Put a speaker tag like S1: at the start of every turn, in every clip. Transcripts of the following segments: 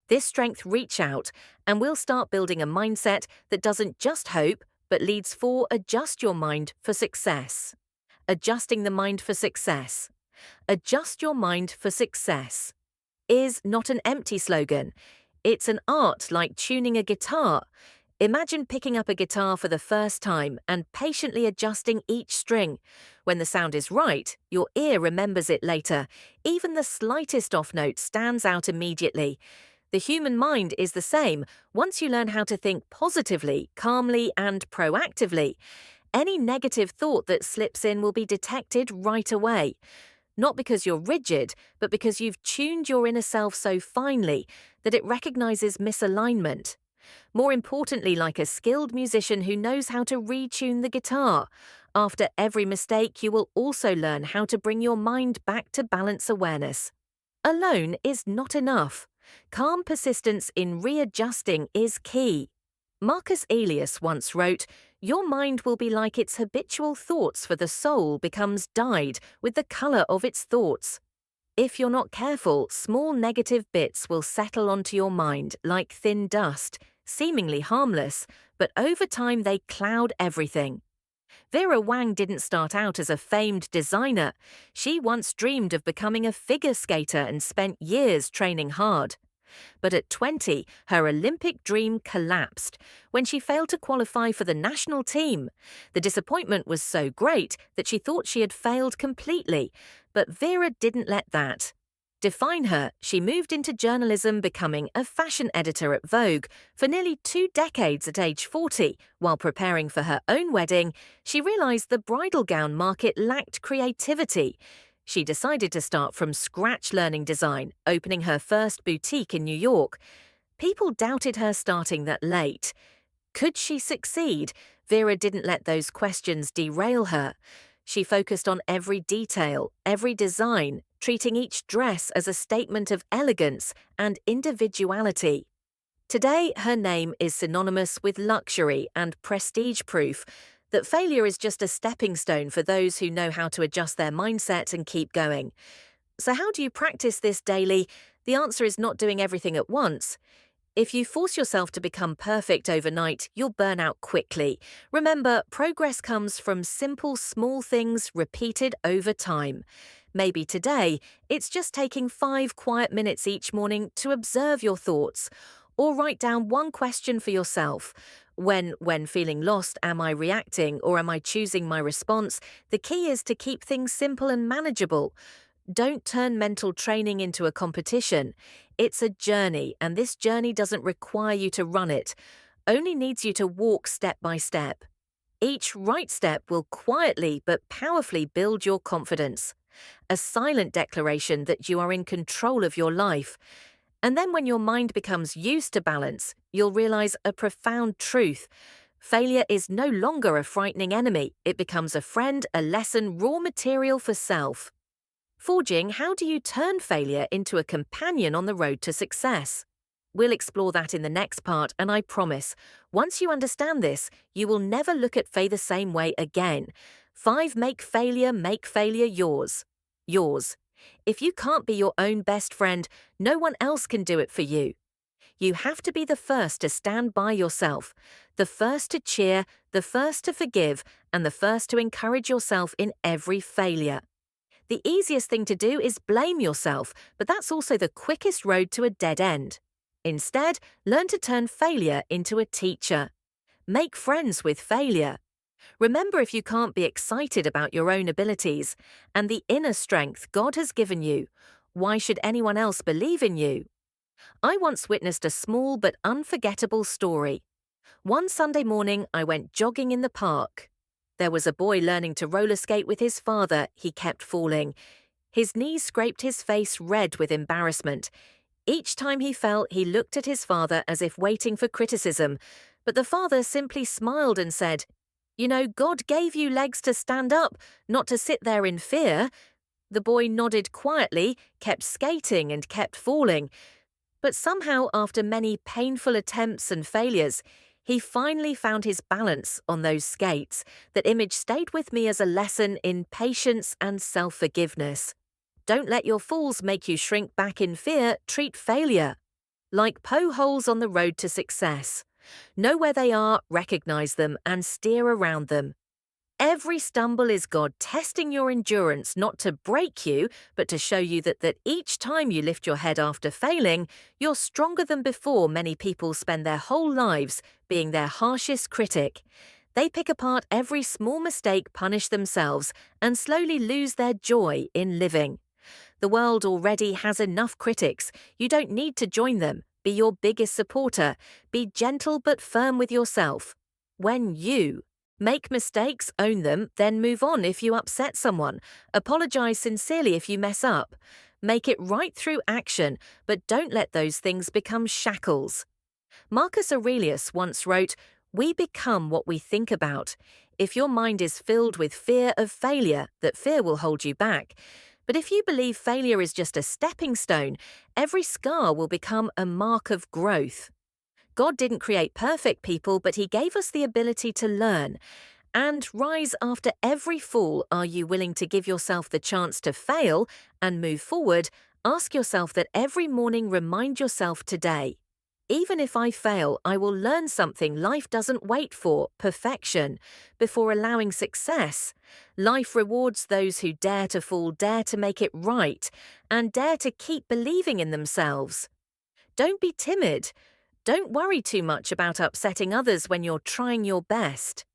S1: This strength reach out, and we'll start building a mindset that doesn't just hope, but leads for adjust your mind for success. Adjusting the mind for success. Adjust your mind for success is not an empty slogan. It's an art like tuning a guitar. Imagine picking up a guitar for the first time and patiently adjusting each string. When the sound is right, your ear remembers it later. Even the slightest off note stands out immediately. The human mind is the same. Once you learn how to think positively, calmly, and proactively, any negative thought that slips in will be detected right away. Not because you're rigid, but because you've tuned your inner self so finely that it recognizes misalignment. More importantly, like a skilled musician who knows how to retune the guitar. After every mistake, you will also learn how to bring your mind back to balance awareness. Alone is not enough. Calm persistence in readjusting is key. Marcus Aurelius once wrote, "Your mind will be like its habitual thoughts, for the soul becomes dyed with the color of its thoughts." If you're not careful, small negative bits will settle onto your mind like thin dust, seemingly harmless, but over time they cloud everything. Vera Wang didn't start out as a famed designer. She once dreamed of becoming a figure skater and spent years training hard. But at 20, her Olympic dream collapsed when she failed to qualify for the national team. The disappointment was so great that she thought she had failed completely, but Vera didn't let that define her. She moved into journalism, becoming a fashion editor at Vogue for nearly 2 decades at age 40. While preparing for her own wedding, she realized the bridal gown market lacked creativity. She decided to start from scratch learning design, opening her first boutique in New York. People doubted her starting that late. Could she succeed? Vera didn't let those questions derail her. She focused on every detail, every design, treating each dress as a statement of elegance and individuality. Today, her name is synonymous with luxury and prestige, proof that failure is just a stepping stone for those who know how to adjust their mindset and keep going. So how do you practice this daily? The answer is not doing everything at once. If you force yourself to become perfect overnight, you'll burn out quickly. Remember, progress comes from simple, small things repeated over time. Maybe today, it's just taking 5 quiet minutes each morning to observe your thoughts, or write down one question for yourself. When feeling lost, am I reacting or am I choosing my response? The key is to keep things simple and manageable. Don't turn mental training into a competition. It's a journey, and this journey doesn't require you to run it, only needs you to walk step by step. Each right step will quietly but powerfully build your confidence. A silent declaration that you are in control of your life. And then when your mind becomes used to balance, you'll realize a profound truth. Failure is no longer a frightening enemy. It becomes a friend, a lesson, raw material for self. Forging, how do you turn failure into a companion on the road to success? We'll explore that in the next part, and I promise, once you understand this, you will never look at failure the same way again. 5 make failure yours. Yours. If you can't be your own best friend, no one else can do it for you. You have to be the first to stand by yourself, the first to cheer, the first to forgive, and the first to encourage yourself in every failure. The easiest thing to do is blame yourself, but that's also the quickest road to a dead end. Instead, learn to turn failure into a teacher. Make friends with failure. Remember, if you can't be excited about your own abilities and the inner strength God has given you, why should anyone else believe in you? I once witnessed a small but unforgettable story. One Sunday morning, I went jogging in the park. There was a boy learning to roller skate with his father. He kept falling. His knees scraped his face red with embarrassment. Each time he fell, he looked at his father as if waiting for criticism, but the father simply smiled and said, "You know, God gave you legs to stand up, not to sit there in fear." The boy nodded quietly, kept skating and kept falling. But somehow, after many painful attempts and failures, he finally found his balance on those skates. That image stayed with me as a lesson in patience and self-forgiveness. Don't let your falls make you shrink back in fear. Treat failure like potholes on the road to success. Know where they are, recognize them, and steer around them. Every stumble is God testing your endurance, not to break you, but to show you that each time you lift your head after failing, you're stronger than before. Many people spend their whole lives being their harshest critic. They pick apart every small mistake, punish themselves, and slowly lose their joy in living. The world already has enough critics. You don't need to join them. Be your biggest supporter. Be gentle but firm with yourself. When you make mistakes, own them, then move on if you upset someone. Apologize sincerely if you mess up. Make it right through action, but don't let those things become shackles. Marcus Aurelius once wrote, "We become what we think about. If your mind is filled with fear of failure, that fear will hold you back. But if you believe failure is just a stepping stone, every scar will become a mark of growth." God didn't create perfect people, but He gave us the ability to learn and rise after every fall. Are you willing to give yourself the chance to fail and move forward? Ask yourself that every morning. Remind yourself today, even if I fail, I will learn something. Life doesn't wait for perfection before allowing success. Life rewards those who dare to fall, dare to make it right, and dare to keep believing in themselves. Don't be timid. Don't worry too much about upsetting others when you're trying your best.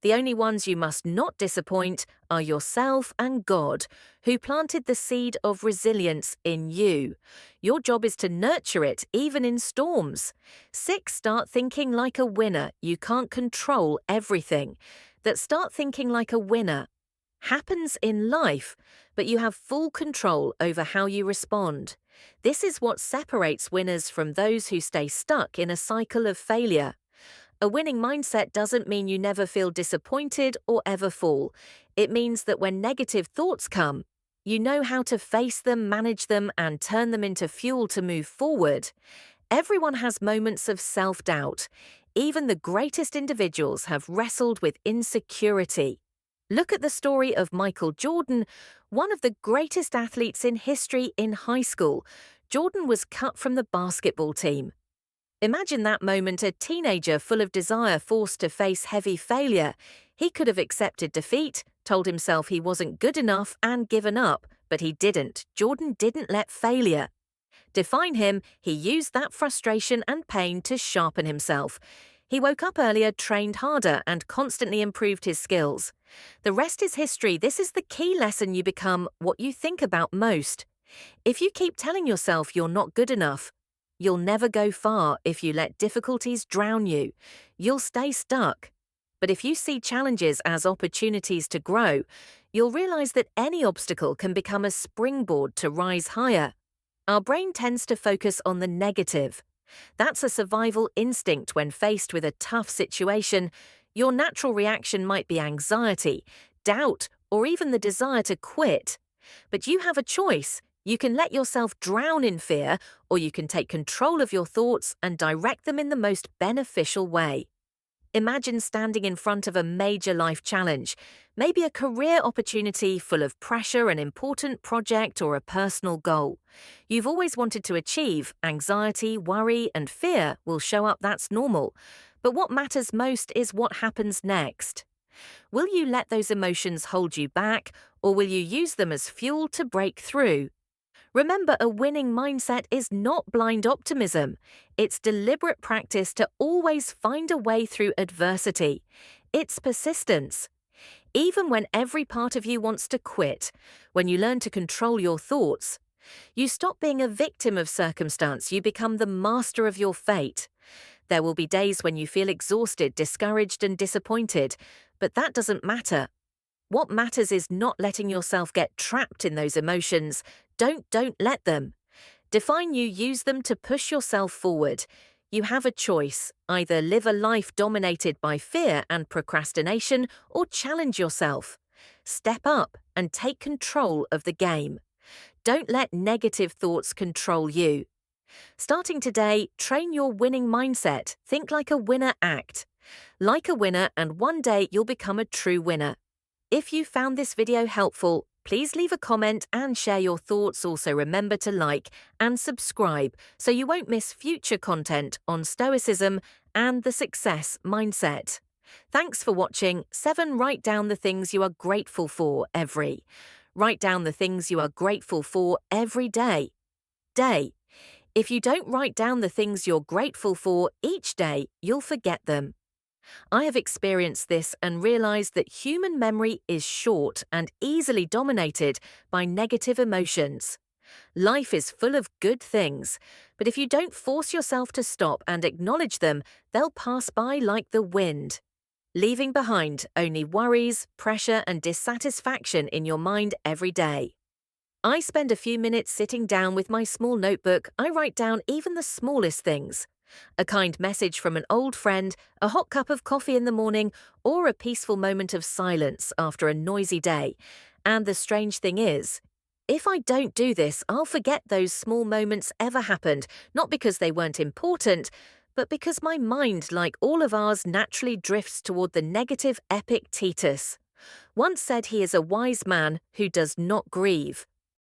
S1: The only ones you must not disappoint are yourself and God, who planted the seed of resilience in you. Your job is to nurture it, even in storms. 6. Start thinking like a winner. You can't control everything. Start thinking like a winner happens in life, but you have full control over how you respond. This is what separates winners from those who stay stuck in a cycle of failure. A winning mindset doesn't mean you never feel disappointed or ever fall. It means that when negative thoughts come, you know how to face them, manage them, and turn them into fuel to move forward. Everyone has moments of self-doubt. Even the greatest individuals have wrestled with insecurity. Look at the story of Michael Jordan, one of the greatest athletes in history. In high school, Jordan was cut from the basketball team. Imagine that moment, a teenager full of desire forced to face heavy failure. He could have accepted defeat, told himself he wasn't good enough, and given up, but he didn't. Jordan didn't let failure define him. He used that frustration and pain to sharpen himself. He woke up earlier, trained harder, and constantly improved his skills. The rest is history. This is the key lesson: you become what you think about most. If you keep telling yourself you're not good enough, you'll never go far. If you let difficulties drown you, you'll stay stuck. But if you see challenges as opportunities to grow, you'll realize that any obstacle can become a springboard to rise higher. Our brain tends to focus on the negative. That's a survival instinct. When faced with a tough situation, your natural reaction might be anxiety, doubt, or even the desire to quit. But you have a choice. You can let yourself drown in fear, or you can take control of your thoughts and direct them in the most beneficial way. Imagine standing in front of a major life challenge, maybe a career opportunity full of pressure, an important project, or a personal goal you've always wanted to achieve. Anxiety, worry, and fear will show up. That's normal. But what matters most is what happens next. Will you let those emotions hold you back, or will you use them as fuel to break through? Remember, a winning mindset is not blind optimism. It's deliberate practice to always find a way through adversity. It's persistence. Even when every part of you wants to quit, when you learn to control your thoughts, you stop being a victim of circumstance. You become the master of your fate. There will be days when you feel exhausted, discouraged, and disappointed, but that doesn't matter. What matters is not letting yourself get trapped in those emotions. Don't let them define you. Use them to push yourself forward. You have a choice: either live a life dominated by fear and procrastination, or challenge yourself. Step up and take control of the game. Don't let negative thoughts control you. Starting today, train your winning mindset. Think like a winner, act like a winner, and one day you'll become a true winner. If you found this video helpful, Please leave a comment and share your thoughts. Also, remember to like and subscribe so you won't miss future content on Stoicism and the success mindset. Thanks for watching. 7. Write down the things you are grateful for every. Write down the things you are grateful for every day. If you don't write down the things you're grateful for each day, you'll forget them. I have experienced this and realized that human memory is short and easily dominated by negative emotions. Life is full of good things, but if you don't force yourself to stop and acknowledge them, they'll pass by like the wind, leaving behind only worries, pressure, and dissatisfaction in your mind every day. I spend a few minutes sitting down with my small notebook. I write down even the smallest things. A kind message from an old friend, a hot cup of coffee in the morning, or a peaceful moment of silence after a noisy day. And the strange thing is, if I don't do this, I'll forget those small moments ever happened, not because they weren't important, but because my mind, like all of ours, naturally drifts toward the negative. Epictetus once said he is a wise man who does not grieve.